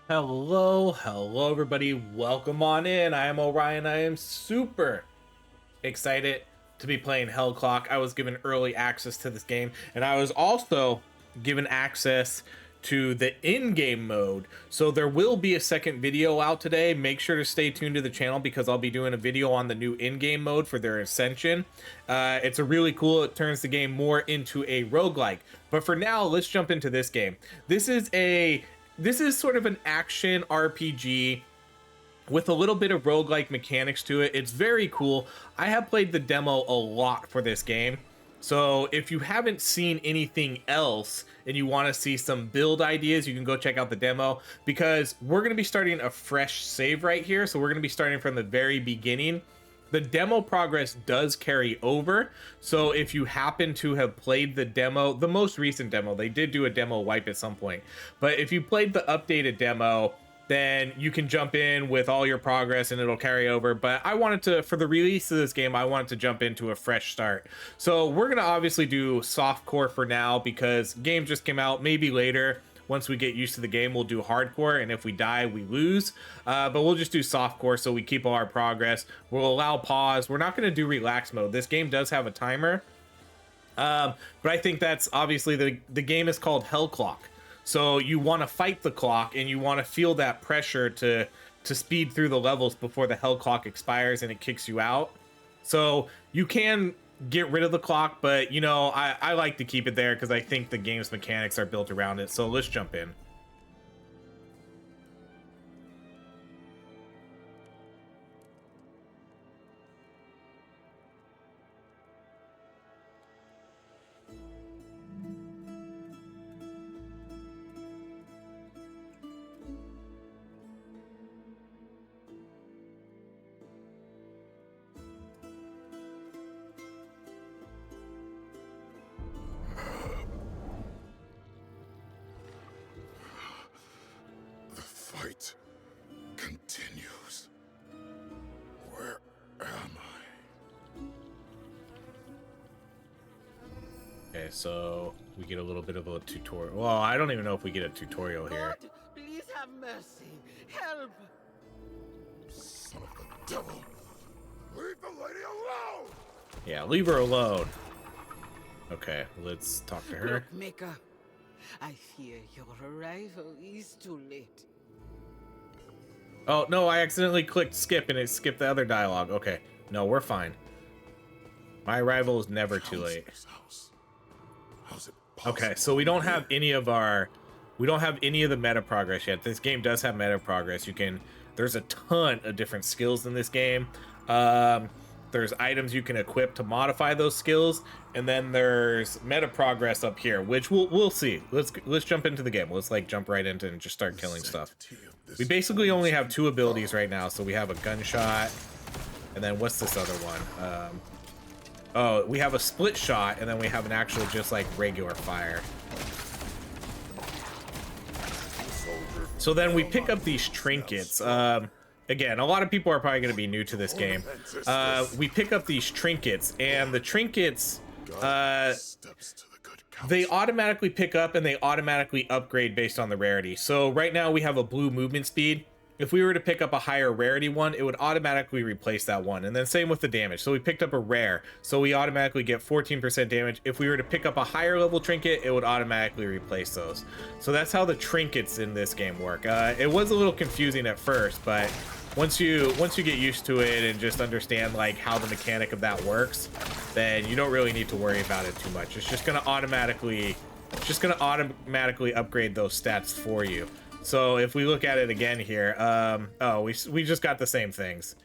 Hello, everybody. Welcome on in. I am Orion. I am super excited to be playing Hell Clock. I was given early access to this game, and I was also given access to the in-game mode. So there will be a second video out today. Make sure to stay tuned to the channel because I'll be doing a video on the new in-game mode for their Ascension. It's a really cool. It turns the game more into a roguelike. But for now, let's jump into this game. This is sort of an action RPG with a little bit of roguelike mechanics to it. It's very cool. I have played the demo a lot for this game. So if you haven't seen anything else and you want to see some build ideas, you can go check out the demo because we're going to be starting a fresh save right here. So we're going to be starting from the very beginning. The demo progress does carry over, so if you happen to have played the demo, the most recent demo, they did do a demo wipe at some point, but if you played the updated demo, then you can jump in with all your progress and it'll carry over. But I wanted to, for the release of this game, I wanted to jump into a fresh start. So we're gonna obviously do softcore for now because game just came out. Maybe later, once we get used to the game, we'll do hardcore, and if we die, we lose. But we'll just do softcore so we keep all our progress. We'll allow pause. We're not going to do relax mode. This game does have a timer, but I think that's obviously the game is called Hell Clock. So you want to fight the clock, and you want to feel that pressure to speed through the levels before the Hell Clock expires and it kicks you out. So you can get rid of the clock, but you know, I like to keep it there because I think the game's mechanics are built around it. So let's jump in. The fight continues. Where am I? Okay, so we get a little bit of a tutorial. Well, I don't even know if we get a tutorial here. God, please have mercy. Help! Son of the devil! Leave the lady alone! Yeah, leave her alone. Okay, let's talk to her. Look, Maker, I fear your arrival is too late. Oh, no, I accidentally clicked skip and it skipped the other dialogue. Okay, no, we're fine. My arrival is never too late. How's it Okay, so we don't have any of the meta progress yet. This game does have meta progress. There's a ton of different skills in this game. There's items you can equip to modify those skills, and then there's meta progress up here, which we'll see. Let's jump into the game. Let's like jump right into it and just start killing stuff. We basically only have two abilities right now, so we have a gunshot, and then what's this other one? Oh, we have a split shot, and then we have an actual just like regular fire. So then we pick up these trinkets. Again, a lot of people are probably going to be new to this game. We pick up these trinkets, and the trinkets, they automatically pick up and they automatically upgrade based on the rarity. So right now we have a blue movement speed. If we were to pick up a higher rarity one, it would automatically replace that one. And then same with the damage. So we picked up a rare, so we automatically get 14% damage. If we were to pick up a higher level trinket, it would automatically replace those. So that's how the trinkets in this game work. It was a little confusing at first, but once you get used to it and just understand like how the mechanic of that works, then you don't really need to worry about it too much. It's just gonna automatically upgrade those stats for you. So if we look at it again here, oh, we just got the same things.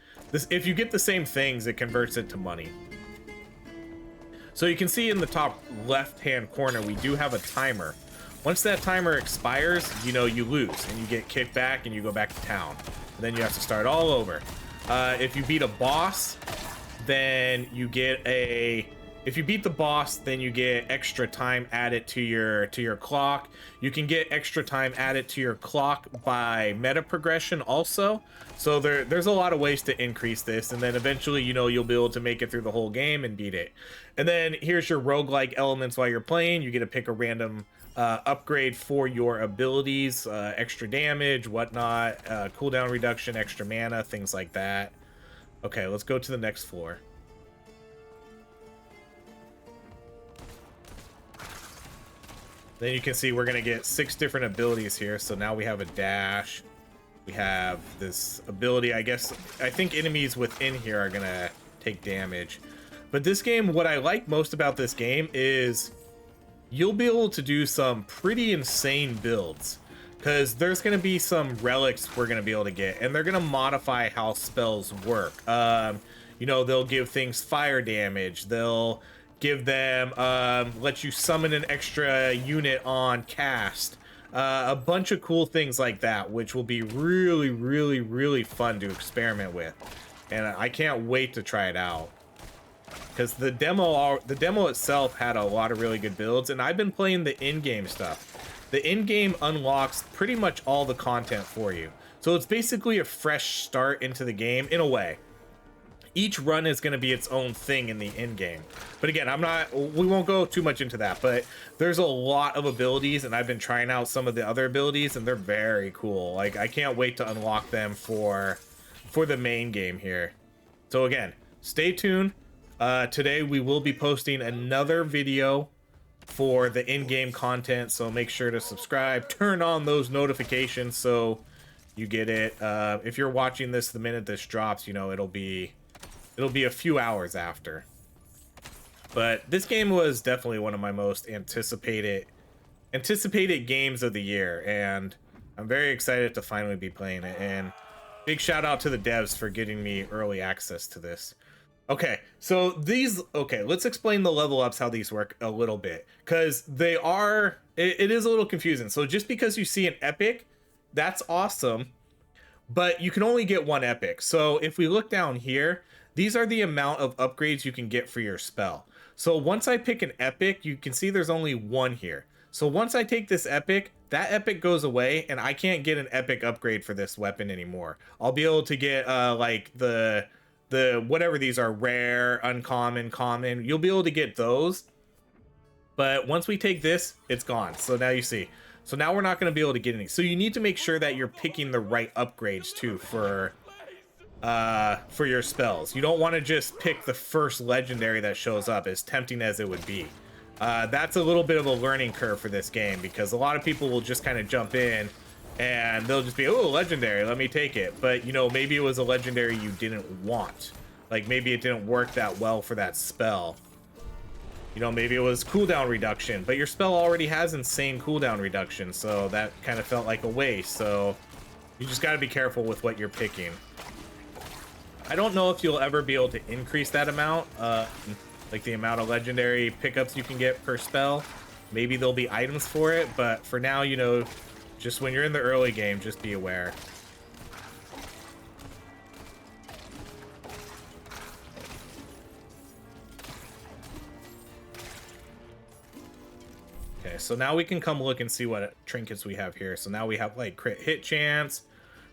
If you get the same things, it converts it to money. So you can see in the top left-hand corner, we do have a timer. Once that timer expires, you know, you lose and you get kicked back and you go back to town. And then you have to start all over. If you beat a boss, then you get if you beat the boss, then you get extra time added to your clock. You can get extra time added to your clock by meta progression also. So there's a lot of ways to increase this, and then eventually, you know, you'll be able to make it through the whole game and beat it. And then here's your roguelike elements while you're playing. You get to pick a random upgrade for your abilities, extra damage, whatnot, cooldown reduction, extra mana, things like that. Okay, let's go to the next floor. Then you can see we're going to get 6 different abilities here. So now we have a dash. We have this ability. I think enemies within here are going to take damage. But this game, what I like most about this game is you'll be able to do some pretty insane builds. Because there's going to be some relics we're going to be able to get. And they're going to modify how spells work. You know, they'll give things fire damage. They'll give them, let you summon an extra unit on cast. A bunch of cool things like that, which will be really, really, really fun to experiment with. And I can't wait to try it out. Because the demo itself had a lot of really good builds, and I've been playing the in-game stuff. The in-game unlocks pretty much all the content for you. So it's basically a fresh start into the game, in a way. Each run is going to be its own thing in the in-game. But again, we won't go too much into that, but there's a lot of abilities, and I've been trying out some of the other abilities, and they're very cool. Like, I can't wait to unlock them for the main game here. So again, stay tuned. Today we will be posting another video for the in-game content, so make sure to subscribe, turn on those notifications so you get it. If you're watching this the minute this drops, you know, it'll be a few hours after. But this game was definitely one of my most anticipated games of the year, and I'm very excited to finally be playing it. And big shout out to the devs for getting me early access to this. Okay, so let's explain the level ups, how these work a little bit, because it is a little confusing. So just because you see an epic, that's awesome, but you can only get one epic. So if we look down here, these are the amount of upgrades you can get for your spell. So once I pick an epic, you can see there's only one here. So once I take this epic, that epic goes away, and I can't get an epic upgrade for this weapon anymore. I'll be able to get like the whatever these are, rare, uncommon, common. You'll be able to get those. But once we take this, it's gone. So now you see. So now we're not going to be able to get any. So you need to make sure that you're picking the right upgrades too for your spells. You don't want to just pick the first legendary that shows up, as tempting as it would be. That's a little bit of a learning curve for this game, because a lot of people will just kind of jump in and they'll just be, oh, legendary, let me take it. But, you know, maybe it was a legendary you didn't want. Like, maybe it didn't work that well for that spell. You know, maybe it was cooldown reduction, but your spell already has insane cooldown reduction, so that kind of felt like a waste. So you just got to be careful with what you're picking. I don't know if you'll ever be able to increase that amount, like the amount of legendary pickups you can get per spell. Maybe there'll be items for it, but for now, you know, just when you're in the early game, just be aware. Okay, so now we can come look and see what trinkets we have here. So now we have like crit hit chance.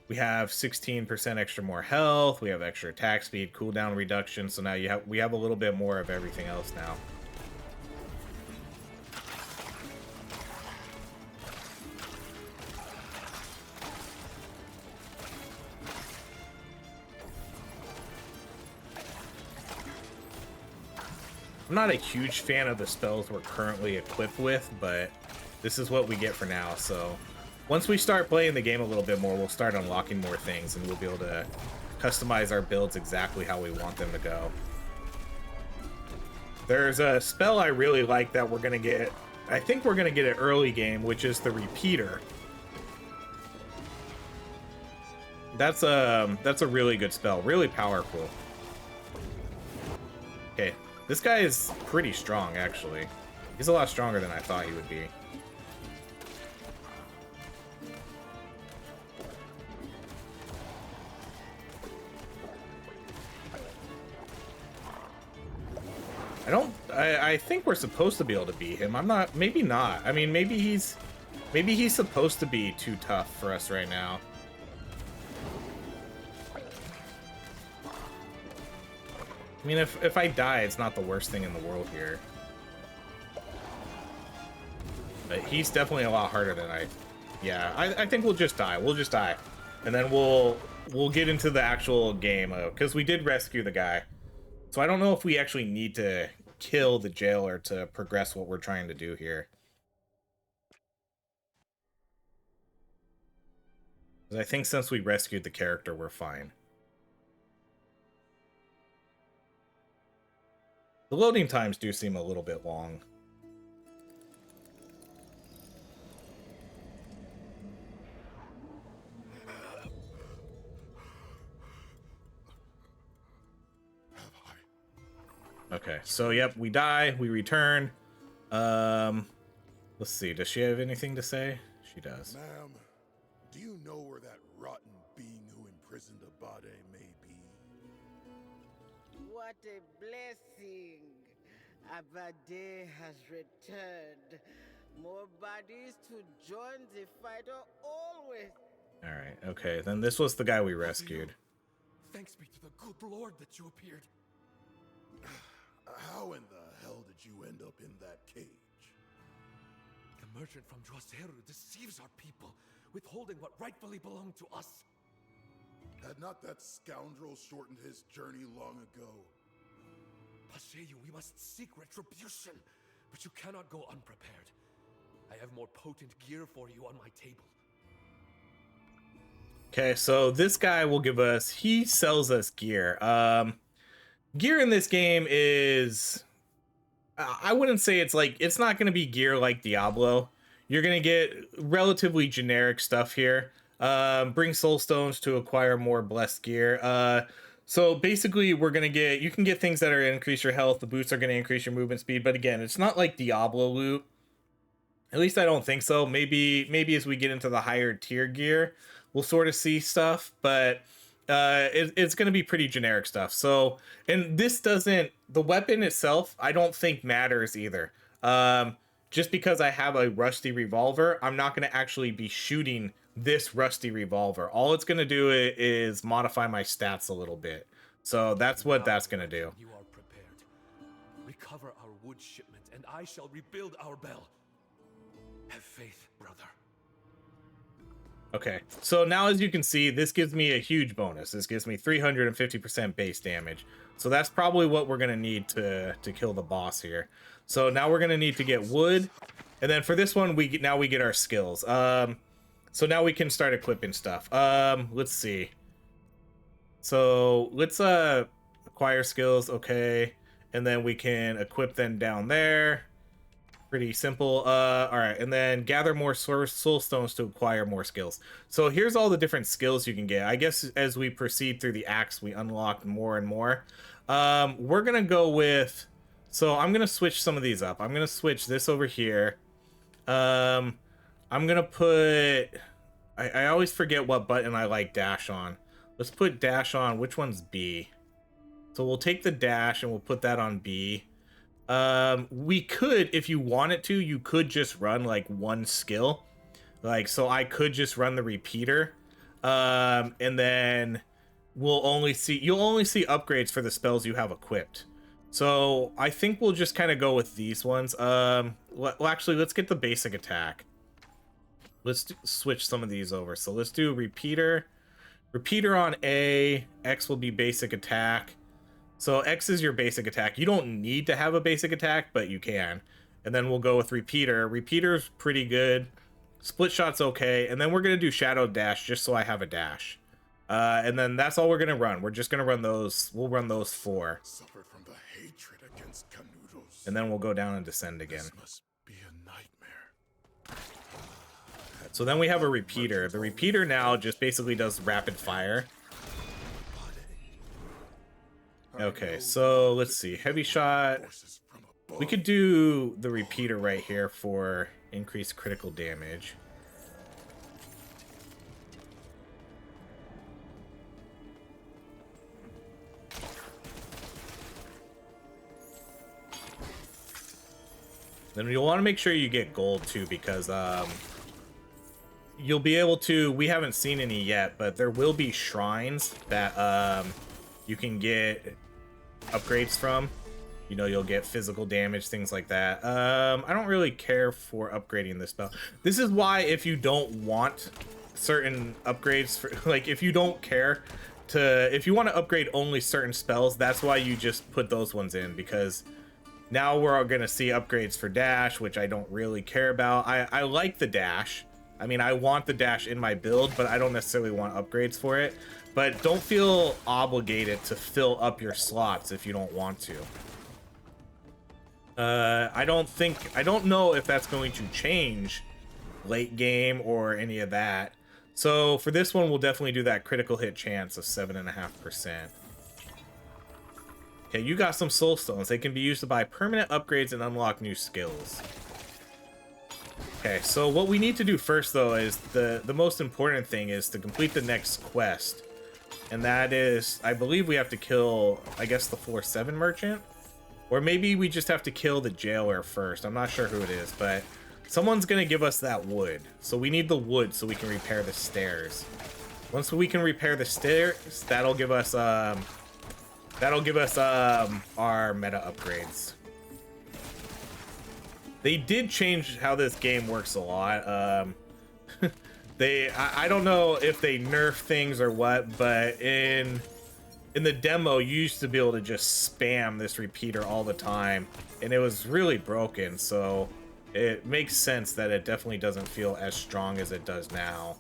We have 16% extra more health. We have extra attack speed, cooldown reduction. So now we have a little bit more of everything else now. I'm not a huge fan of the spells we're currently equipped with, but this is what we get for now. So once we start playing the game a little bit more, we'll start unlocking more things, and we'll be able to customize our builds exactly how we want them to go. There's a spell I really like that we're going to get. I think we're going to get it early game, which is the Repeater. That's a really good spell, really powerful. Okay. This guy is pretty strong, actually. He's a lot stronger than I thought he would be. I think we're supposed to be able to beat him. I'm not, maybe not. I mean, maybe he's supposed to be too tough for us right now. I mean, if I die, it's not the worst thing in the world here. But he's definitely a lot harder than I... Yeah, I think we'll just die. We'll just die. And then we'll get into the actual game, because we did rescue the guy. So I don't know if we actually need to kill the jailer to progress what we're trying to do here. I think since we rescued the character, we're fine. The loading times do seem a little bit long. Okay, so yep, we die, we return. Let's see, does she have anything to say? She does. Ma'am, do you know where that rotten being who imprisoned Abade may be? What a blessing! Abade has returned. More bodies to join the fight are always. Alright, okay, then this was the guy we rescued. Thanks be to the good Lord that you appeared. How in the hell did you end up in that cage? The merchant from Droseru deceives our people, withholding what rightfully belonged to us. Had not that scoundrel shortened his journey long ago? Pasheyu, we must seek retribution, but you cannot go unprepared. I have more potent gear for you on my table. Okay, so this guy will give us... He sells us gear. Gear in this game is... I wouldn't say it's like... It's not going to be gear like Diablo. You're going to get relatively generic stuff here. Bring soul stones to acquire more blessed gear. So basically we're going to get... You can get things that are going to increase your health. The boots are going to increase your movement speed. But again, it's not like Diablo loot. At least I don't think so. Maybe as we get into the higher tier gear, we'll sort of see stuff. But... it's going to be pretty generic stuff. So, and this doesn't, the weapon itself, I don't think matters either. Just because I have a rusty revolver, I'm not going to actually be shooting this rusty revolver. All it's going to do is modify my stats a little bit. So that's what that's going to do. You are prepared. Recover our wood shipment, and I shall rebuild our bell. Have faith, brother. Okay, so now as you can see, this gives me a huge bonus. This gives me 350% base damage. So that's probably what we're going to need to kill the boss here. So now we're going to need to get wood. And then for this one, we get our skills. So now we can start equipping stuff. Let's see. So let's acquire skills, okay. And then we can equip them down there. Pretty simple. All right, and then gather more soul stones to acquire more skills. So here's all the different skills you can get. I guess as we proceed through the acts, we unlock more and more. We're gonna go with... So I'm gonna switch some of these up. I'm gonna switch this over here. I'm gonna put... I always forget what button I like dash on. Let's put dash on. Which one's B? So we'll take the dash and we'll put that on B. We could, if you wanted to, you could just run like one skill. Like, so I could just run the repeater. And then you'll only see upgrades for the spells you have equipped. So I think we'll just kind of go with these ones. Well, actually, let's get the basic attack. Let's switch some of these over. So let's do repeater. Repeater on A. X will be basic attack. So X is your basic attack. You don't need to have a basic attack, but you can. And then we'll go with repeater. Repeater's pretty good. Split shot's okay. And then we're going to do shadow dash just so I have a dash. And then that's all we're going to run. We're just going to run those. We'll run those 4. Suffered from the hatred against Canudos. And then we'll go down and descend again. This must be a nightmare. So then we have a repeater. The repeater now just basically does rapid fire. Okay, so let's see. Heavy shot. We could do the repeater right here for increased critical damage. Then you'll want to make sure you get gold too, because you'll be able to... We haven't seen any yet, but there will be shrines that you can get upgrades from. You know, you'll get physical damage, things like that. I don't really care for upgrading this spell. This is why if you don't want certain upgrades, for, like if you don't care to, if you want to upgrade only certain spells, that's why you just put those ones in, because now we're all going to see upgrades for dash, which I don't really care about. I like the dash. I mean, I want the dash in my build, but I don't necessarily want upgrades for it. But don't feel obligated to fill up your slots if you don't want to. I don't know if that's going to change late game or any of that. So for this one, we'll definitely do that critical hit chance of 7.5%. Okay, you got some soul stones. They can be used to buy permanent upgrades and unlock new skills. Okay, so what we need to do first, though, is the most important thing is to complete the next quest. And that is, I believe we have to kill, I guess, the 4-7 merchant. Or maybe we just have to kill the jailer first. I'm not sure who it is, but someone's going to give us that wood. So we need the wood so we can repair the stairs. Once we can repair the stairs, that'll give us our meta upgrades. They did change how this game works a lot. I don't know if they nerf things or what, but in the demo, you used to be able to just spam this repeater all the time, and it was really broken, so it makes sense that it definitely doesn't feel as strong as it does now.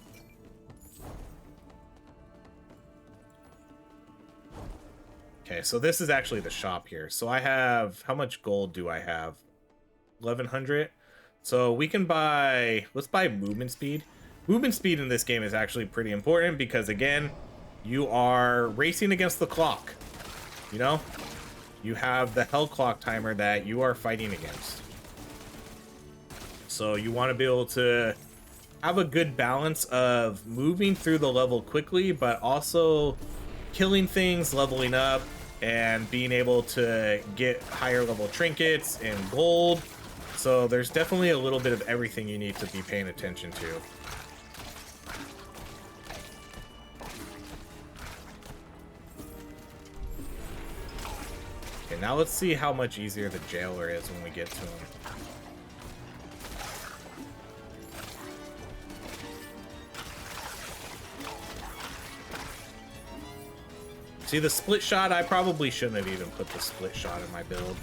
Okay, so this is actually the shop here. So I have, how much gold do I have? 1100. So we can buy, let's buy movement speed. Movement speed in this game is actually pretty important because, again, you are racing against the clock. You know, you have the hell clock timer that you are fighting against. So you want to be able to have a good balance of moving through the level quickly, but also killing things, leveling up, and being able to get higher level trinkets and gold. So there's definitely a little bit of everything you need to be paying attention to. Okay, now let's see how much easier the jailer is when we get to him. See, the split shot, I probably shouldn't have even put the split shot in my build.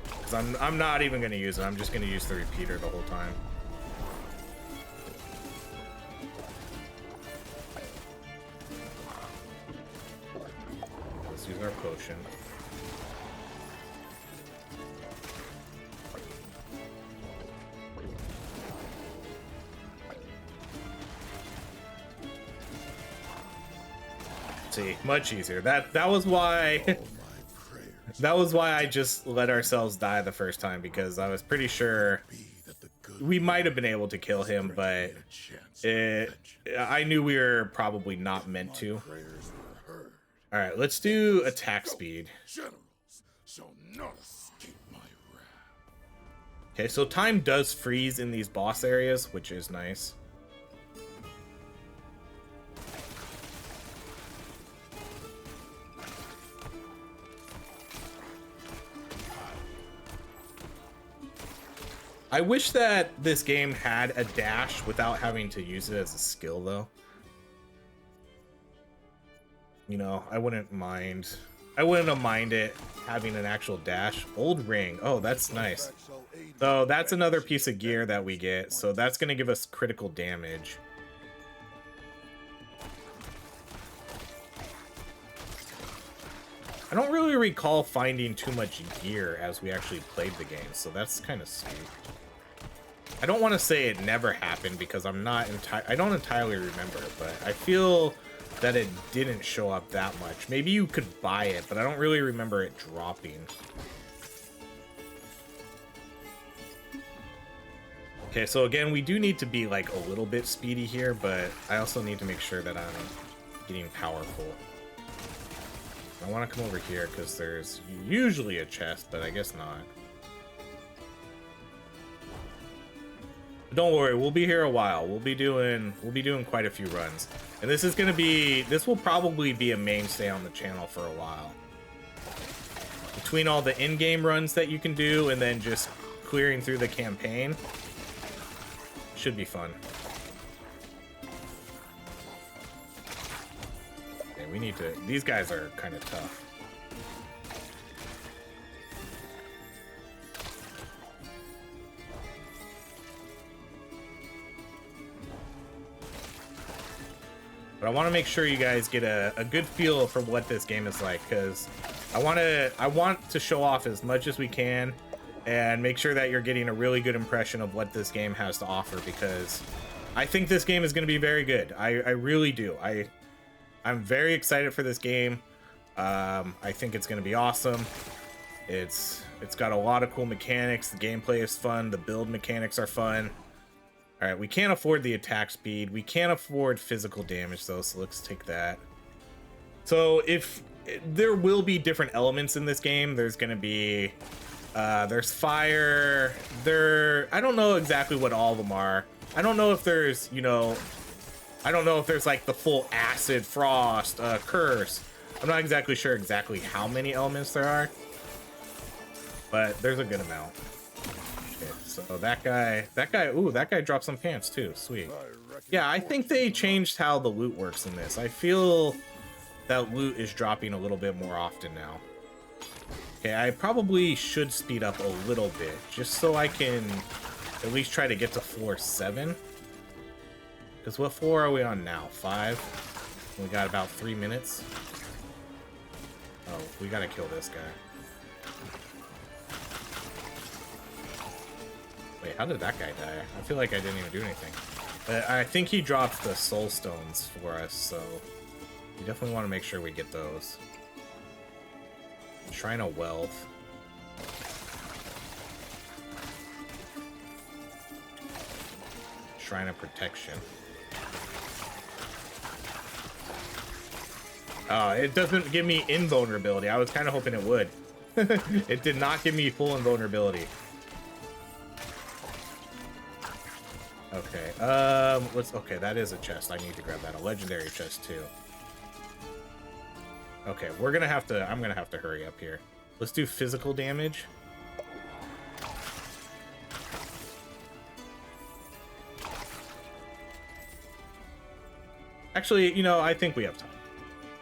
Because I'm not even going to use it. I'm just going to use the repeater the whole time. Let's use our potion. See, much easier. That was why that was why I just let ourselves die the first time, because I was pretty sure we might have been able to kill him, but I knew we were probably not meant to. All right, let's do attack speed. Okay, so time does freeze in these boss areas, which is nice. I wish that this game had a dash without having to use it as a skill, though. You know, I wouldn't have minded having an actual dash. Old ring. Oh, that's nice. So that's another piece of gear that we get. So that's going to give us critical damage. I don't really recall finding too much gear as we actually played the game, so that's kind of sweet. I don't want to say it never happened because I don't entirely remember, but I feel that it didn't show up that much. Maybe you could buy it, but I don't really remember it dropping. Okay, so again, we do need to be like a little bit speedy here, but I also need to make sure that I'm getting powerful. I want to come over here because there's usually a chest, but I guess not. Don't worry, we'll be here a while. We'll be doing quite a few runs. And this will probably be a mainstay on the channel for a while. between all the in-game runs that you can do and then just clearing through the campaign. Should be fun. Okay, we need to... These guys are kind of tough. But I want to make sure you guys get a good feel for what this game is like, because I want to show off as much as we can and make sure that you're getting a really good impression of what this game has to offer, because I think this game is going to be very good. I really do. I'm very excited for this game. I think it's going to be awesome. It's got a lot of cool mechanics. The gameplay is fun. The build mechanics are fun. All right, we can't afford the attack speed. We can't afford physical damage, though, so let's take that. So if there will be different elements in this game, there's going to be there's fire. I don't know exactly what all of them are. I don't know if there's, you know, I don't know if there's like the full acid, frost, curse. I'm not exactly sure exactly how many elements there are, but there's a good amount. So that guy, ooh, that guy dropped some pants too. Sweet. Yeah, I think they changed how the loot works in this. I feel that loot is dropping a little bit more often now. Okay, I probably should speed up a little bit, just so I can at least try to get to floor 7. Because what floor are we on now? 5? We got about 3 minutes. Oh, we gotta kill this guy. Wait, how did that guy die? I feel like I didn't even do anything. But I think he dropped the soul stones for us, so we definitely want to make sure we get those. Shrine of Wealth. Shrine of Protection. Oh, it doesn't give me invulnerability. I was kind of hoping it would. It did not give me full invulnerability. Okay, okay, that is a chest. I need to grab that. A legendary chest, too. Okay, I'm gonna have to hurry up here. Let's do physical damage. Actually, you know, I think we have time.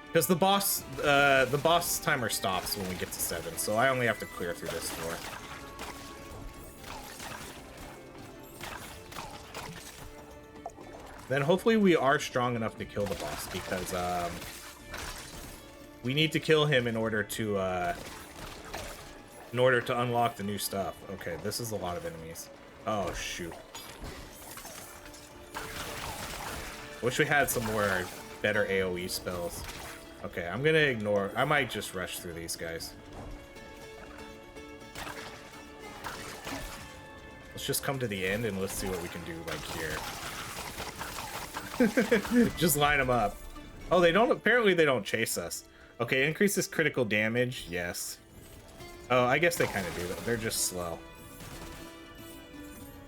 Because the boss timer stops when we get to 7, so I only have to clear through this floor. Then hopefully we are strong enough to kill the boss, because we need to kill him in order to unlock the new stuff. Okay, this is a lot of enemies. Oh shoot. Wish we had some more better AoE spells. Okay, I'm gonna ignore. I might just rush through these guys. Let's just come to the end and let's see what we can do like here. Just line them up. Oh, they don't. Apparently, they don't chase us. Okay, increases critical damage. Yes. Oh, I guess they kind of do that. They're just slow.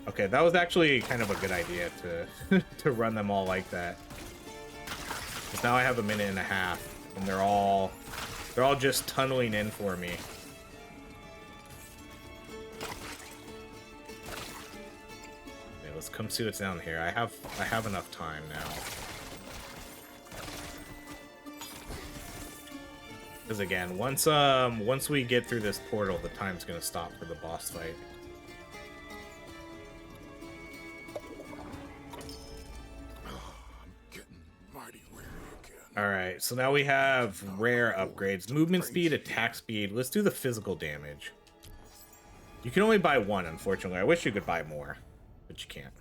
Okay, that was actually kind of a good idea to to run them all like that. Because now I have a minute and a half, and they're all just tunneling in for me. Let's come see what's down here. I have enough time now. Because again, once we get through this portal, the time's gonna stop for the boss fight. I'm getting mighty weary again. Alright, so now we have rare upgrades. Movement speed, attack speed. Let's do the physical damage. You can only buy one, unfortunately. I wish you could buy more, but you can't.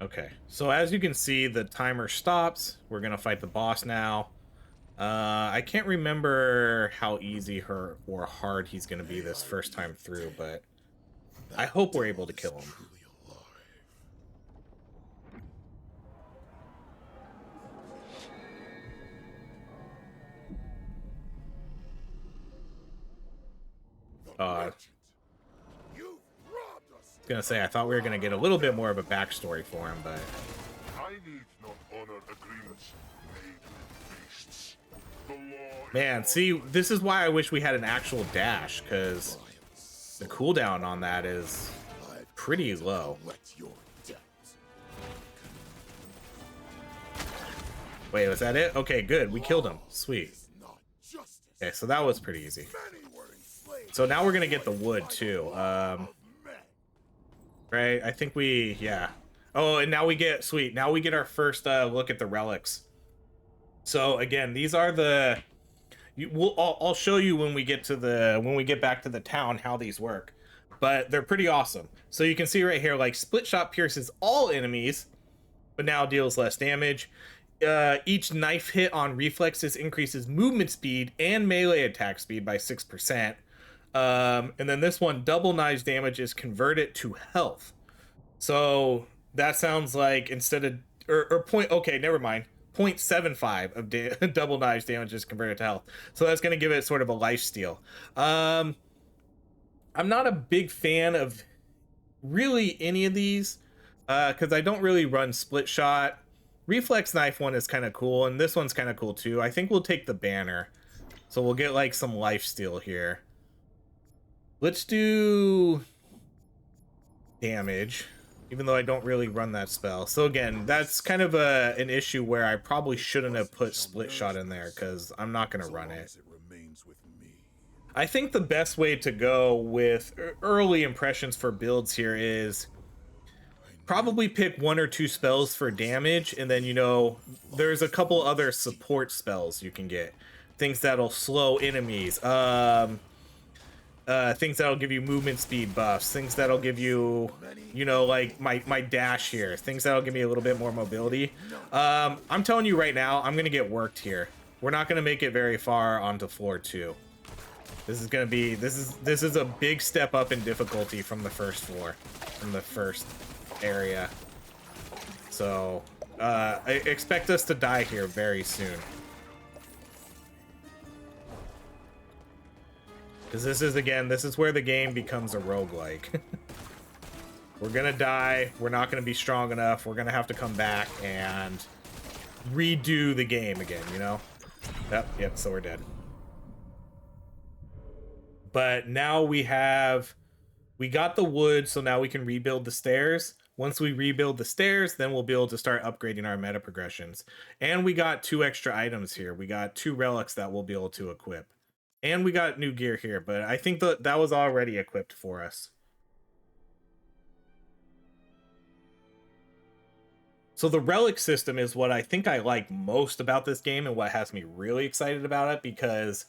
Okay, so as you can see, the timer stops. We're gonna fight the boss now. I can't remember how easy or hard he's gonna be this first time through, but I hope we're able to kill him. I was gonna say, I thought we were gonna get a little bit more of a backstory for him, but I need not honor agreements made with beasts. The law Man, see, this is why I wish we had an actual dash, because the cooldown on that is pretty low. Wait, was that it? Okay, good. We killed him. Sweet. Okay, so that was pretty easy. So now we're gonna get the wood too. Right? I think we, yeah. Oh, and now we get, sweet. Now we get our first look at the relics. So again, these are the. I'll show you when we get back to the town how these work, but they're pretty awesome. So you can see right here, like split shot pierces all enemies, but now deals less damage. Each knife hit on reflexes increases movement speed and melee attack speed by 6%. And then this one, double knives damage is converted to health. So that sounds like instead of or point. Okay, never mind. 0.75 of double knives damage is converted to health. So that's going to give it sort of a life steal. I'm not a big fan of really any of these because I don't really run split shot. Reflex knife one is kind of cool, and this one's kind of cool too. I think we'll take the banner. So we'll get like some life steal here. Let's do damage. Even though I don't really run that spell. So again, that's kind of an issue where I probably shouldn't have put split shot in there because I'm not going to run it. I think the best way to go with early impressions for builds here is probably pick 1 or 2 spells for damage, and then, you know, there's a couple other support spells you can get. Things that'll slow enemies. Things that'll give you movement speed buffs, things that'll give you, you know, like my dash here, things that'll give me a little bit more mobility. I'm telling you right now, I'm gonna get worked here. We're not gonna make it very far onto floor 2. This is gonna be, this is a big step up in difficulty from the first floor, from the first area. So I expect us to die here very soon. Because this is where the game becomes a roguelike. We're gonna die, we're not gonna be strong enough, we're gonna have to come back and redo the game again, you know? Yep, so we're dead. But now we got the wood, so now we can rebuild the stairs. Once we rebuild the stairs, then we'll be able to start upgrading our meta progressions. And we got 2 extra items here. We got 2 relics that we'll be able to equip. And we got new gear here, but I think that was already equipped for us. So the relic system is what I think I like most about this game and what has me really excited about it because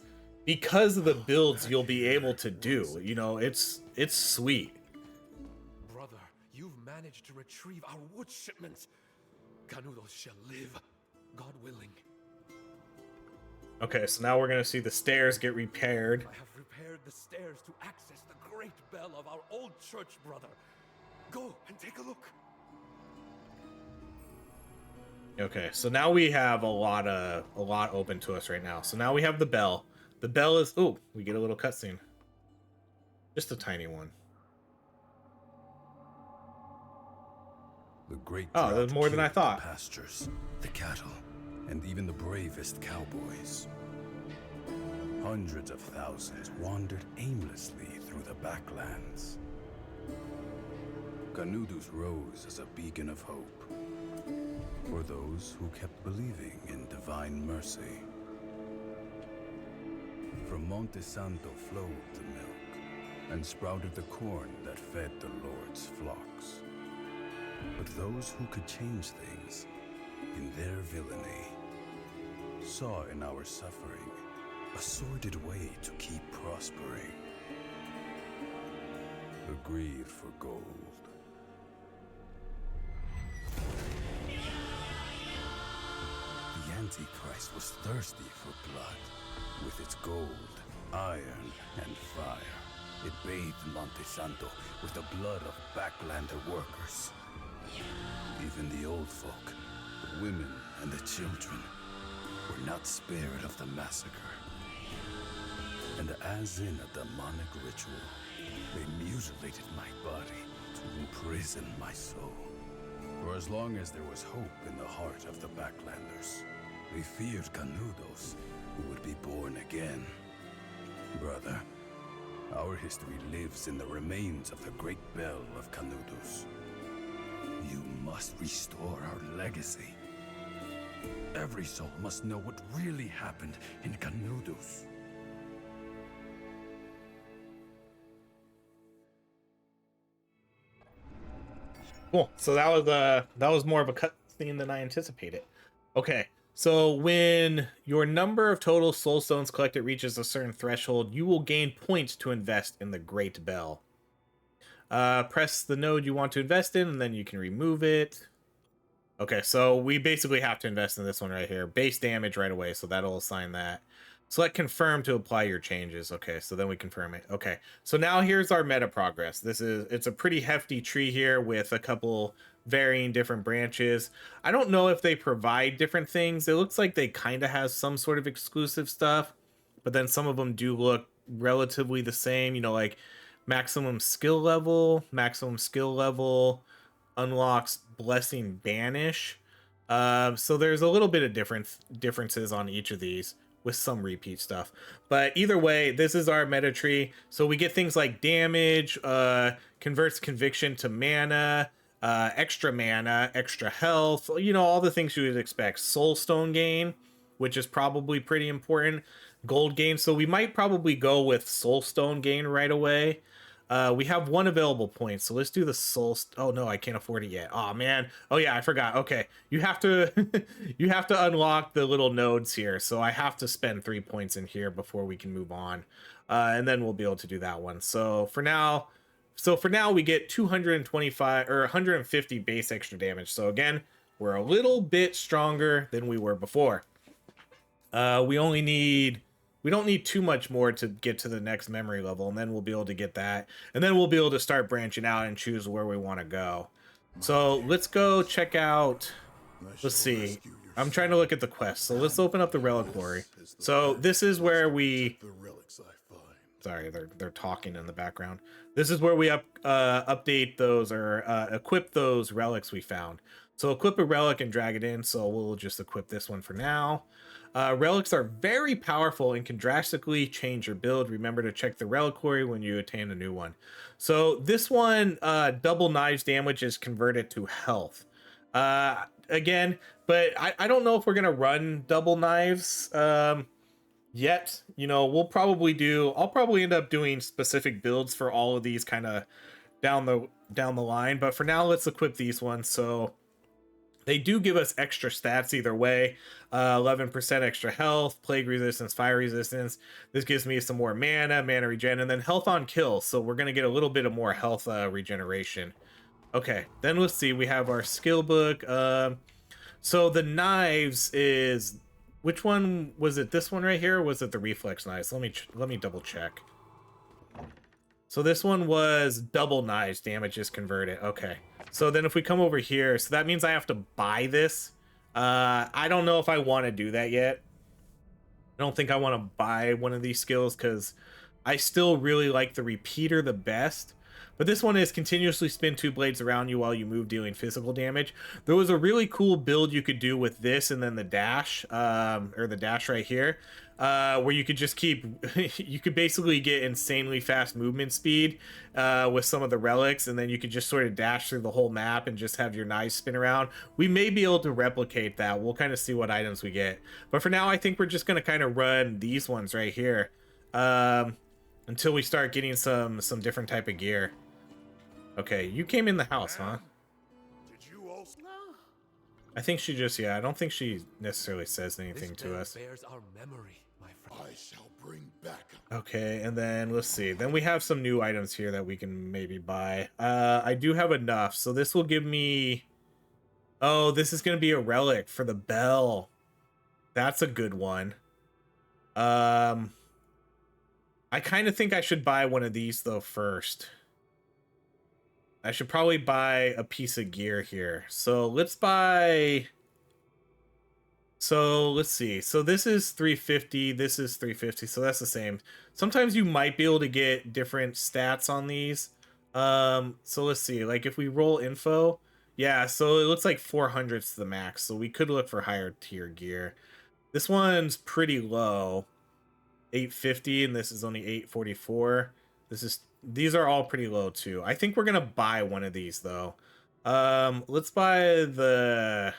of the builds you'll be able to do. You know, it's sweet. Brother, you've managed to retrieve our wood shipments. Canudos shall live, God willing. Okay, so now we're gonna see the stairs get repaired. I have repaired the stairs to access the great bell of our old church, brother. Go and take a look. Okay, so now we have a lot open to us right now. So now we have the bell. The bell is, oh, we get a little cutscene. Just a tiny one. The great oh, drought there's more than I killed thought. The pastures, the cattle, and even the bravest cowboys. Hundreds of thousands wandered aimlessly through the backlands. Canudus rose as a beacon of hope for those who kept believing in divine mercy. From Monte Santo flowed the milk and sprouted the corn that fed the Lord's flocks. But those who could change things in their villainy saw in our suffering a sordid way to keep prospering. The greed for gold. The Antichrist was thirsty for blood. With its gold, iron, and fire, it bathed Monte Santo with the blood of backlander workers. Even the old folk, the women, and the children were not spared of the massacre. And as in a demonic ritual, they mutilated my body to imprison my soul. For as long as there was hope in the heart of the Backlanders, they feared Canudos who would be born again. Brother, our history lives in the remains of the great bell of Canudus. You must restore our legacy. Every soul must know what really happened in Canudus. Cool. So that was more of a cutscene than I anticipated. Okay. So when your number of total soul stones collected reaches a certain threshold, you will gain points to invest in the Great Bell. Press the node you want to invest in, and then you can remove it. Okay, so we basically have to invest in this one right here. Base damage right away, so that'll assign that. Select confirm to apply your changes. Okay, so then we confirm it. Okay, so now here's our meta progress. It's a pretty hefty tree here with a couple varying different branches. I don't know if they provide different things. It looks like they kind of has some sort of exclusive stuff, but then some of them do look relatively the same. You know, like maximum skill level unlocks Blessing Banish. So there's a little bit of differences on each of these with some repeat stuff. But either way, this is our meta tree. So we get things like damage, converts conviction to mana, extra health, you know, all the things you would expect. Soul Stone gain, which is probably pretty important. Gold gain. So we might probably go with Soul Stone gain right away. We have one available point, so let's do the oh no, I can't afford it yet. Oh man. Oh yeah, I forgot. Okay, you have to you have to unlock the little nodes here, so I have to spend 3 points in here before we can move on, and then we'll be able to do that one. So for now we get 225 or 150 base extra damage. So again, we're a little bit stronger than we were before. We don't need too much more to get to the next memory level, and then we'll be able to get that. And then we'll be able to start branching out and choose where we want to go. So let's go check out, let's see. I'm trying to look at the quest. So let's open up the reliquary. So this is where we, sorry, they're talking in the background. This is where we update those or equip those relics we found. So equip a relic and drag it in. So we'll just equip this one for now. Relics are very powerful and can drastically change your build. Remember to check the reliquary when you attain a new one. So this one, double knives damage is converted to health. Again, but I don't know if we're going to run double knives yet. You know, I'll probably end up doing specific builds for all of these kind of down the line. But for now, let's equip these ones. So they do give us extra stats either way. 11% extra health, plague resistance, fire resistance. This gives me some more mana regen, and then health on kill. So we're going to get a little bit of more health regeneration. Okay, then let's see. We have our skill book. So the knives is... Which one was it? This one right here? Or was it the reflex knives? Let me double check. So this one was double knives, damage is converted. Okay. So then if we come over here, so that means I have to buy this. I don't know if I want to do that yet. I don't think I want to buy one of these skills because I still really like the repeater the best. But this one is continuously spin 2 blades around you while you move, dealing physical damage. There was a really cool build you could do with this and then the dash, or the dash right here, where you could just keep, you could basically get insanely fast movement speed with some of the relics, and then you could just sort of dash through the whole map and just have your knives spin around. We may be able to replicate that. We'll kind of see what items we get. But for now, I think we're just going to kind of run these ones right here until we start getting some different type of gear. Okay, you came in the house, huh? Did you also? No. I think she just, yeah, I don't think she necessarily says anything to us. Bears our memory, my friend. I shall bring back. Okay, and then let's see. Then we have some new items here that we can maybe buy. I do have enough, so this will give me... Oh, this is going to be a relic for the bell. That's a good one. I kind of think I should buy one of these, though, first. I should probably buy a piece of gear here. So let's buy... So let's see. So this is 350. This is 350. So that's the same. Sometimes you might be able to get different stats on these. So let's see. Like if we roll info. Yeah, so it looks like 400's the max. So we could look for higher tier gear. This one's pretty low. 850, and this is only 844. These are all pretty low too. I think we're gonna buy one of these though. Let's buy that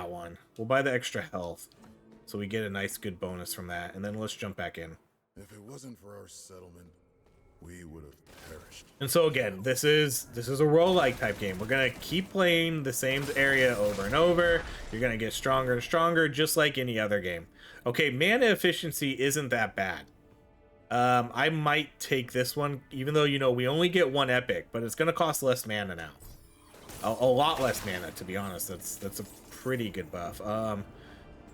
one. We'll buy the extra health, so we get a nice good bonus from that, and then let's jump back in. If it wasn't for our settlement, we would have perished. And so again, this is a roguelike type game. We're gonna keep playing the same area over and over. You're gonna get stronger and stronger, just like any other game. Okay, mana efficiency isn't that bad. I might take this one, even though, you know, we only get one epic, but it's gonna cost less mana now. A lot less mana, to be honest. That's a pretty good buff.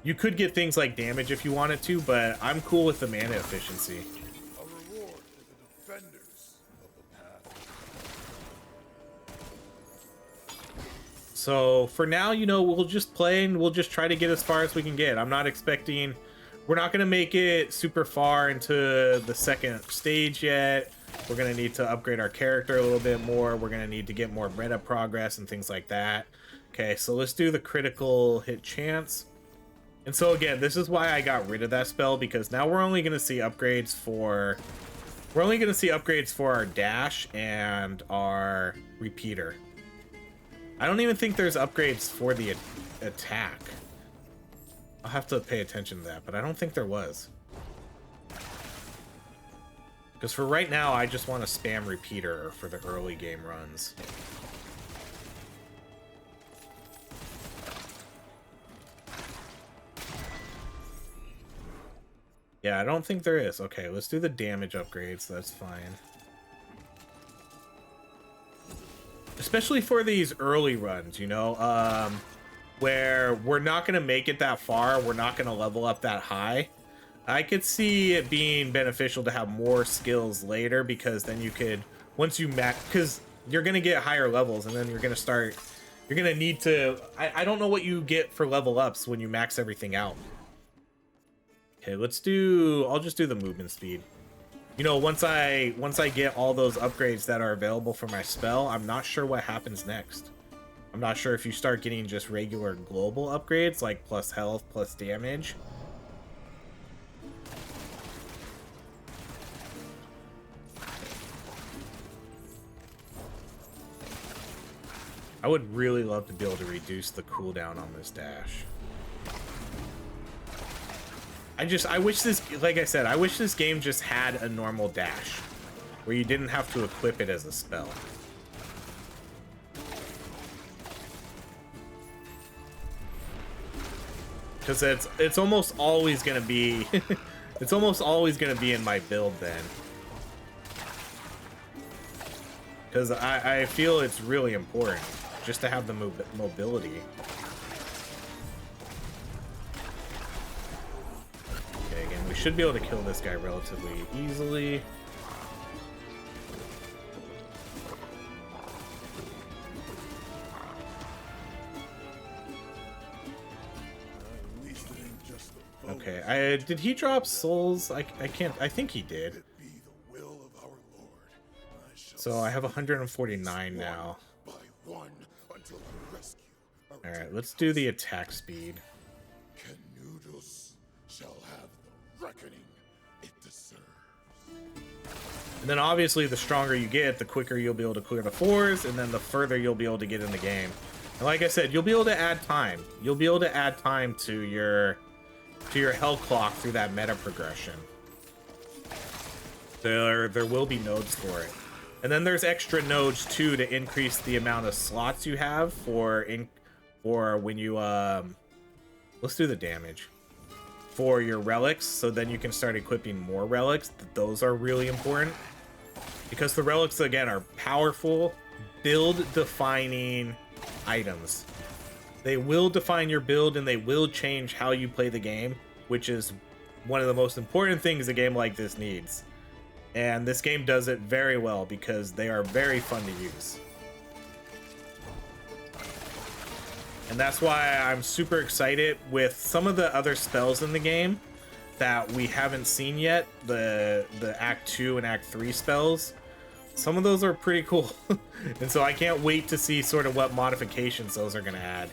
You could get things like damage if you wanted to, but I'm cool with the mana efficiency. A reward for the defenders of the path. So for now, you know, we'll just play and we'll just try to get as far as we can get. I'm not expecting... We're not going to make it super far into the second stage yet. We're going to need to upgrade our character a little bit more. We're going to need to get more meta progress and things like that. Okay, so let's do the critical hit chance. And so again, this is why I got rid of that spell, because now we're only going to see upgrades for... We're only going to see upgrades for our dash and our repeater. I don't even think there's upgrades for the attack. I'll have to pay attention to that, but I don't think there was. Because for right now, I just want to spam repeater for the early game runs. Yeah, I don't think there is. Okay, let's do the damage upgrades. That's fine. Especially for these early runs, you know? Where we're not going to make it that far, we're not going to level up that high. I could see it being beneficial to have more skills later, because then you could, once you max, because you're going to get higher levels, and then you're going to need to, I don't know what you get for level ups when you max everything out. Okay, I'll just do the movement speed. You know, once I get all those upgrades that are available for my spell, I'm not sure what happens next. I'm not sure if you start getting just regular global upgrades, like plus health, plus damage. I would really love to be able to reduce the cooldown on this dash. I wish this, like I said, I wish this game just had a normal dash, where you didn't have to equip it as a spell. Because it's almost always gonna be it's almost always gonna be in my build then. Because I feel it's really important just to have the mobility. Okay, again, we should be able to kill this guy relatively easily. Okay, did he drop souls? I can't, I think he did. So I have 149 now. Alright, let's do the attack speed. Canudus shall have the reckoning it deserves. And then obviously the stronger you get, the quicker you'll be able to clear the fours, and then the further you'll be able to get in the game. And like I said, you'll be able to add time. You'll be able to add time to your health clock through that meta progression. There will be nodes for it. And then there's extra nodes too to increase the amount of slots you have for when you let's do the damage for your relics, so then you can start equipping more relics. Those are really important because the relics again are powerful build defining items. They will define your build and they will change how you play the game, which is one of the most important things a game like this needs. And this game does it very well because they are very fun to use. And that's why I'm super excited with some of the other spells in the game that we haven't seen yet. The Act 2 and Act 3 spells. Some of those are pretty cool. And so I can't wait to see sort of what modifications those are going to add.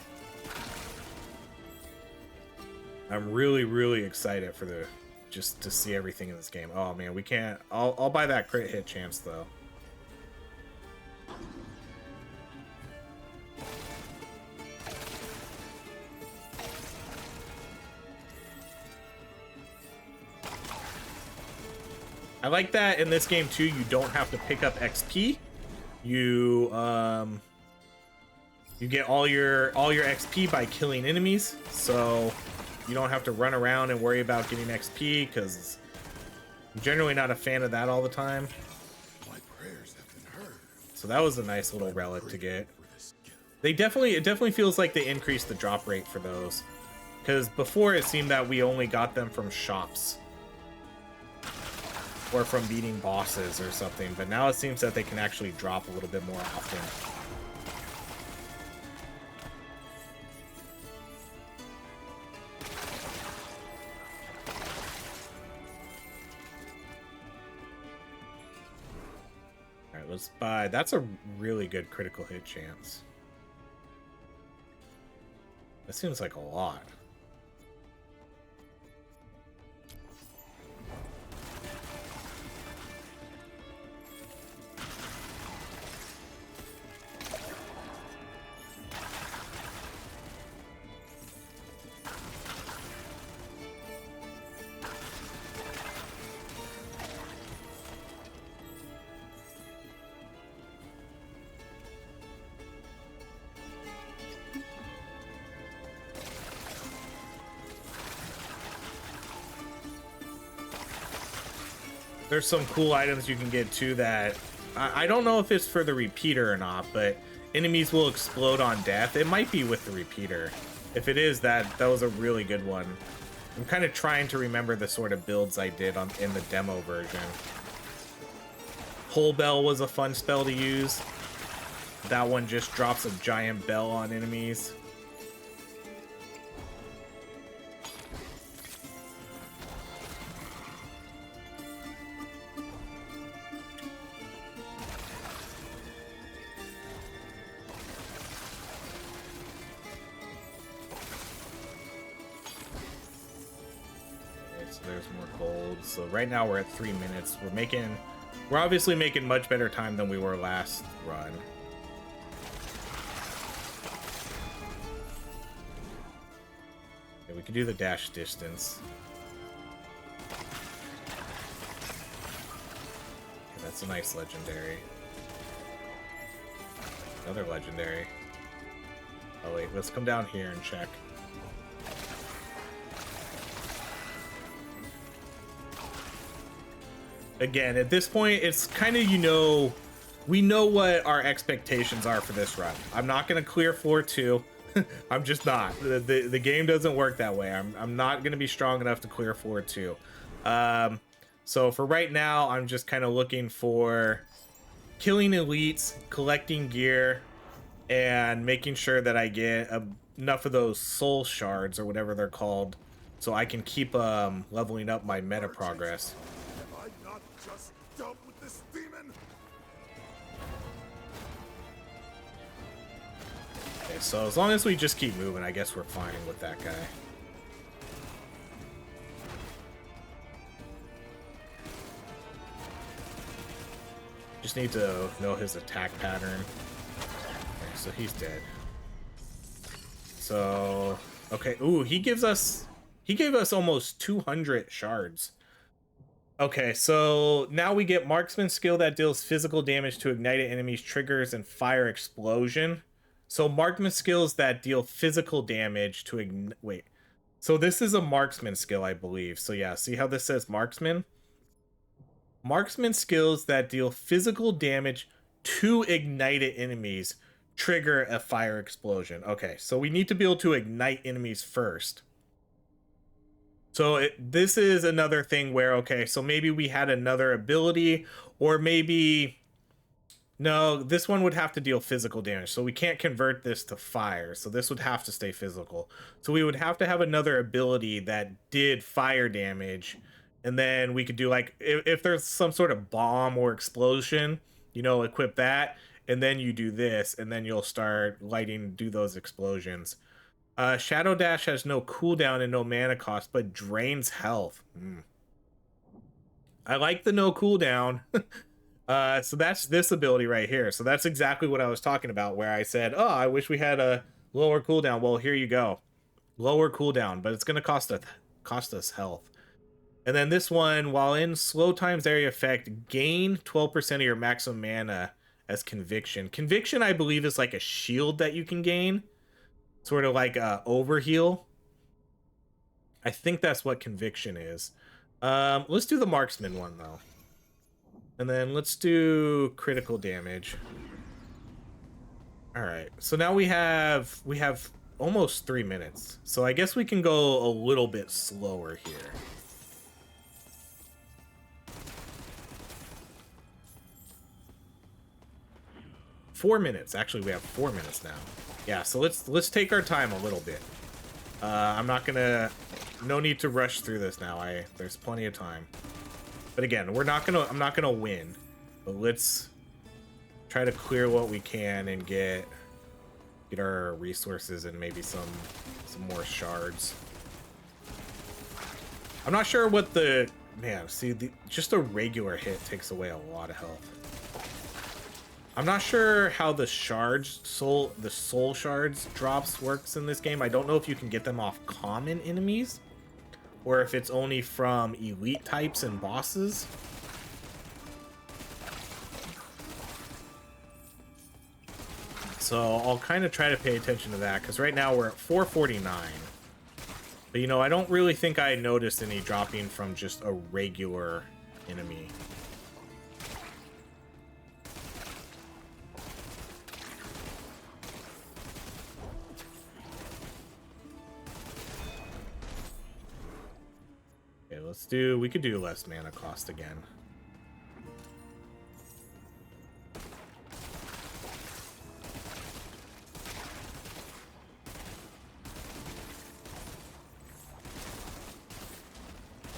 I'm really, really excited for the just to see everything in this game. Oh man, we can't. I'll buy that crit hit chance though. I like that in this game too. You don't have to pick up XP. You get all your XP by killing enemies, so you don't have to run around and worry about getting XP, because I'm generally not a fan of that all the time. My prayers have been heard. So that was a nice little relic to get. It definitely feels like they increased the drop rate for those, because before it seemed that we only got them from shops or from beating bosses or something, but now it seems that they can actually drop a little bit more often. Alright, let's buy. That's a really good critical hit chance. That seems like a lot. There's some cool items you can get too that I don't know if it's for the repeater or not, but enemies will explode on death. It might be with the repeater. If it is, that was a really good one. I'm kind of trying to remember the sort of builds I did in the demo version. Whole Bell was a fun spell to use. That one just drops a giant bell on enemies. There's more gold. So right now we're at 3 minutes. We're obviously making much better time than we were last run. Okay, we can do the dash distance. Okay, that's a nice legendary. Another legendary. Oh wait, let's come down here and check. Again, at this point, it's kind of, we know what our expectations are for this run. I'm not going to clear floor 2. I'm just not. The game doesn't work that way. I'm not going to be strong enough to clear floor 2. So for right now, I'm just kind of looking for killing elites, collecting gear, and making sure that I get enough of those soul shards or whatever they're called, so I can keep leveling up my meta progress. Okay, so as long as we just keep moving, I guess we're fine with that guy. Just need to know his attack pattern. Okay, so he's dead. So, okay, ooh, he gave us almost 200 shards. Okay, so now we get marksman skill that deals physical damage to ignited enemies, triggers, and fire explosion. So marksman skills that deal physical damage to wait. So this is a marksman skill, I believe. So yeah, see how this says marksman? Marksman skills that deal physical damage to ignited enemies trigger a fire explosion. Okay, so we need to be able to ignite enemies first. So this is another thing where, okay, so maybe we had another ability, or maybe... No, this one would have to deal physical damage, so we can't convert this to fire, so this would have to stay physical. So we would have to have another ability that did fire damage, and then we could do, like, if there's some sort of bomb or explosion, equip that, and then you do this, and then you'll start do those explosions. Shadow Dash has no cooldown and no mana cost, but drains health. I like the no cooldown. So that's this ability right here. So that's exactly what I was talking about, where I said, oh, I wish we had a lower cooldown. Well, here you go. Lower cooldown, but it's going to cost us health. And then this one, while in slow times area effect, gain 12% of your maximum mana as conviction. Conviction, I believe, is like a shield that you can gain. Sort of like overheal. I think that's what conviction is. Let's do the marksman one though. And then let's do critical damage. All right. So now we have almost 3 minutes. So I guess we can go a little bit slower here. Four minutes. Actually, we have 4 minutes now. Yeah, so let's take our time a little bit. I'm not gonna, no need to rush through this now. There's plenty of time. But again, I'm not gonna win. But let's try to clear what we can and get our resources and maybe some more shards. I'm not sure what the, man, see, just a regular hit takes away a lot of health. I'm not sure how the soul shards drops works in this game. I don't know if you can get them off common enemies or if it's only from elite types and bosses. So I'll kind of try to pay attention to that, because right now we're at 449. But you know, I don't really think I noticed any dropping from just a regular enemy. We could do less mana cost again.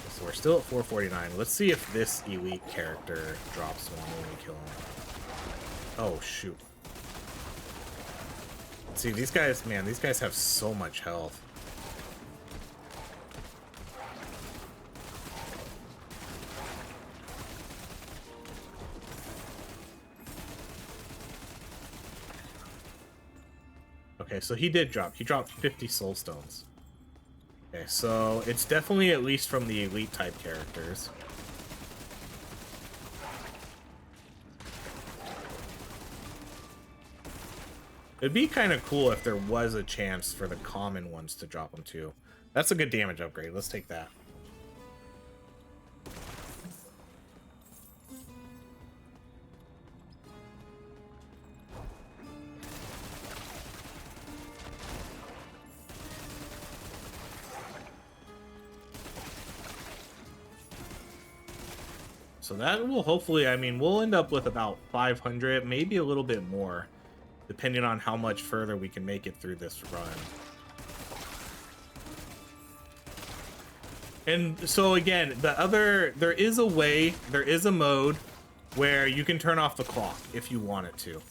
So we're still at 449. Let's see if this elite character drops one when we kill him. Oh, shoot. See, these guys, man, these guys have so much health. Okay, so he did drop. He dropped 50 soul stones. Okay, so it's definitely at least from the elite type characters. It'd be kind of cool if there was a chance for the common ones to drop them too. That's a good damage upgrade. Let's take that. So that will hopefully, I mean, we'll end up with about 500, maybe a little bit more, depending on how much further we can make it through this run. And so again, there is a way, there is a mode where you can turn off the clock if you want it to.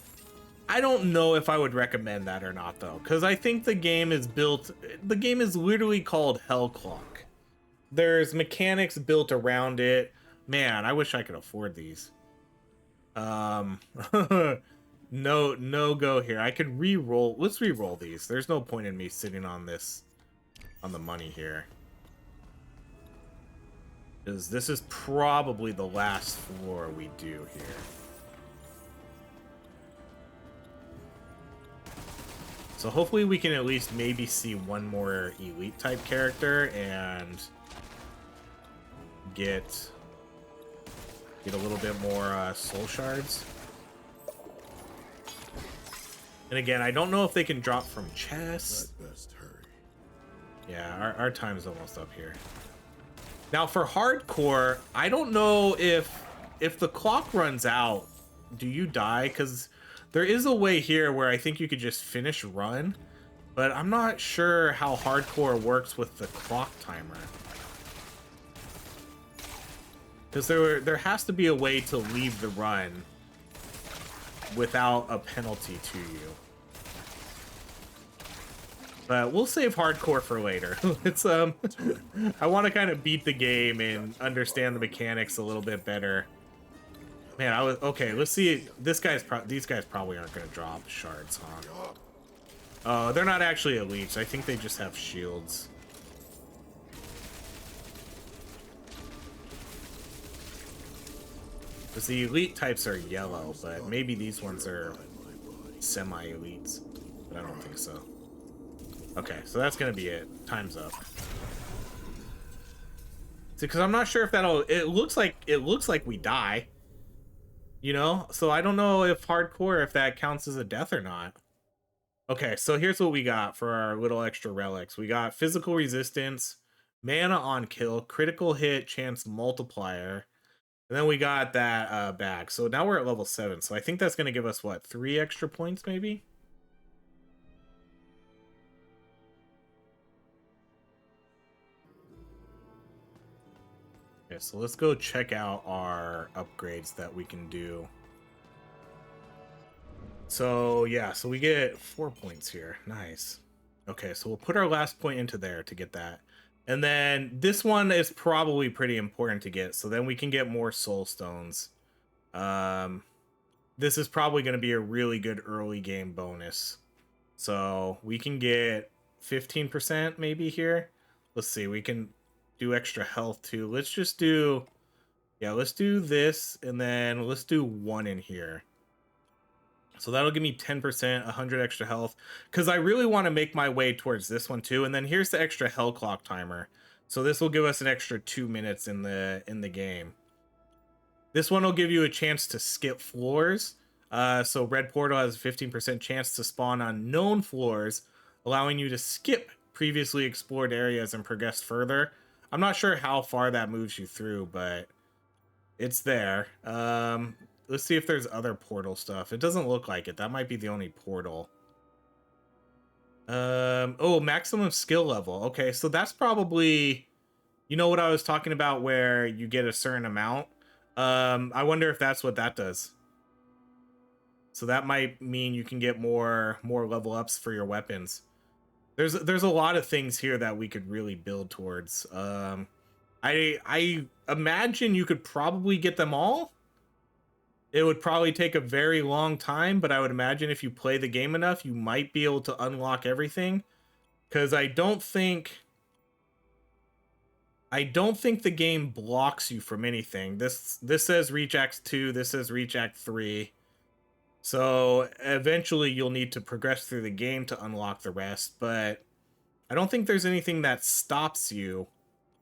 I don't know if I would recommend that or not though, because I think the game is literally called Hell Clock. There's mechanics built around it. Man, I wish I could afford these. No go here. I could re-roll. Let's re-roll these. There's no point in me sitting on this, on the money here. Because this is probably the last floor we do here. So hopefully we can at least maybe see one more elite type character and get a little bit more soul shards. And again, I don't know if they can drop from chests. Best hurry. Yeah, our time's almost up here. Now for hardcore, I don't know if the clock runs out, do you die? Because there is a way here where I think you could just finish run, but I'm not sure how hardcore works with the clock timer. Because there has to be a way to leave the run without a penalty to you. But we'll save hardcore for later. It's I want to kind of beat the game and understand the mechanics a little bit better. Man, okay. Let's see. These guys probably aren't gonna drop shards, huh? Oh, they're not actually elites. I think they just have shields. Because the elite types are yellow, but maybe these ones are semi-elites. But I don't think so. Okay, so that's gonna be it. Time's up. See, because I'm not sure if that'll. It looks like we die. You know, so I don't know if hardcore, if that counts as a death or not. Okay, so here's what we got for our little extra relics. We got physical resistance, mana on kill, critical hit chance multiplier, and then we got that bag. So now we're at level 7. So I think that's going to give us, what, 3 extra points maybe? Okay, so let's go check out our upgrades that we can do. So yeah, so we get 4 points here. Nice. Okay, so we'll put our last point into there to get that. And then this one is probably pretty important to get, so then we can get more soul stones. This is probably going to be a really good early game bonus. So we can get 15% maybe here. Let's see, we can do extra health too. Let's just do, yeah, let's do this, and then let's do 1 in here. So that'll give me 10%, 100 extra health, because I really want to make my way towards this one too. And then here's the extra hell clock timer. So this will give us an extra 2 minutes in the game. This one will give you a chance to skip floors. So Red Portal has a 15% chance to spawn on known floors, allowing you to skip previously explored areas and progress further. I'm not sure how far that moves you through, but it's there. Let's see if there's other portal stuff. It doesn't look like it. That might be the only portal. Oh, maximum skill level. Okay, so that's probably, you know what I was talking about where you get a certain amount. I wonder if that's what that does. So that might mean you can get more level ups for your weapons. There's a lot of things here that we could really build towards. I imagine you could probably get them all. It would probably take a very long time, but I would imagine if you play the game enough, you might be able to unlock everything. Because I don't think the game blocks you from anything. This says reach Act 2, this says reach Act 3. So eventually you'll need to progress through the game to unlock the rest, but I don't think there's anything that stops you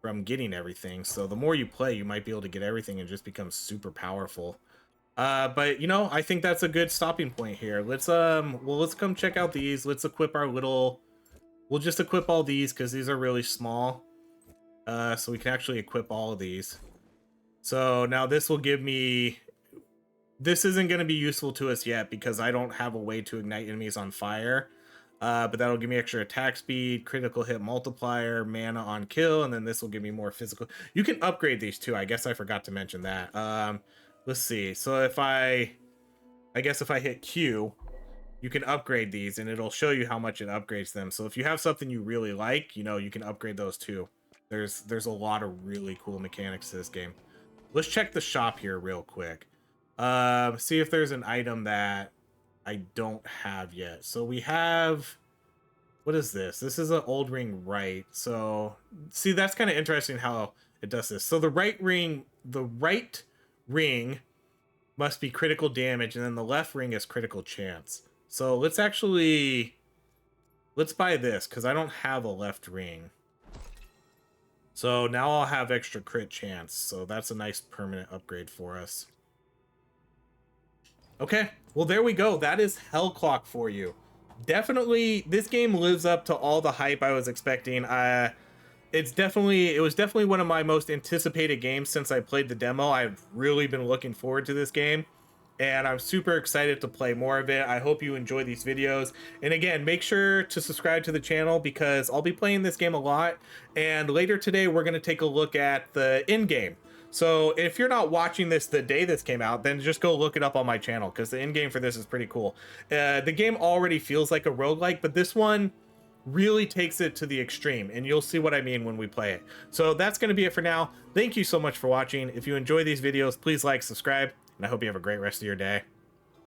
from getting everything. So the more you play, you might be able to get everything and just become super powerful. But you know, I think that's a good stopping point here. Let's come check out these. Let's equip our little, we'll just equip all these because these are really small. So we can actually equip all of these. So now this will give me, this isn't going to be useful to us yet because I don't have a way to ignite enemies on fire. But that'll give me extra attack speed, critical hit multiplier, mana on kill, and then this will give me more physical. You can upgrade these too. I guess I forgot to mention that. Let's see. So if I guess if I hit Q, you can upgrade these and it'll show you how much it upgrades them. So if you have something you really like, you know, you can upgrade those too. There's a lot of really cool mechanics to this game. Let's check the shop here real quick. See if there's an item that I don't have yet. So we have, what is this? This is an old ring right. So see, that's kind of interesting how it does this. So the right ring must be critical damage, and then the left ring is critical chance. So let's buy this because I don't have a left ring. So now I'll have extra crit chance. So that's a nice permanent upgrade for us. Okay, well there we go. That is Hell Clock for you. Definitely, this game lives up to all the hype I was expecting. It was definitely one of my most anticipated games since I played the demo. I've really been looking forward to this game, and I'm super excited to play more of it. I hope you enjoy these videos. And again, make sure to subscribe to the channel because I'll be playing this game a lot. And later today, we're going to take a look at the end game. So if you're not watching this the day this came out, then just go look it up on my channel because the end game for this is pretty cool. The game already feels like a roguelike, but this one really takes it to the extreme, and you'll see what I mean when we play it. So that's going to be it for now. Thank you so much for watching. If you enjoy these videos, please like, subscribe, and I hope you have a great rest of your day.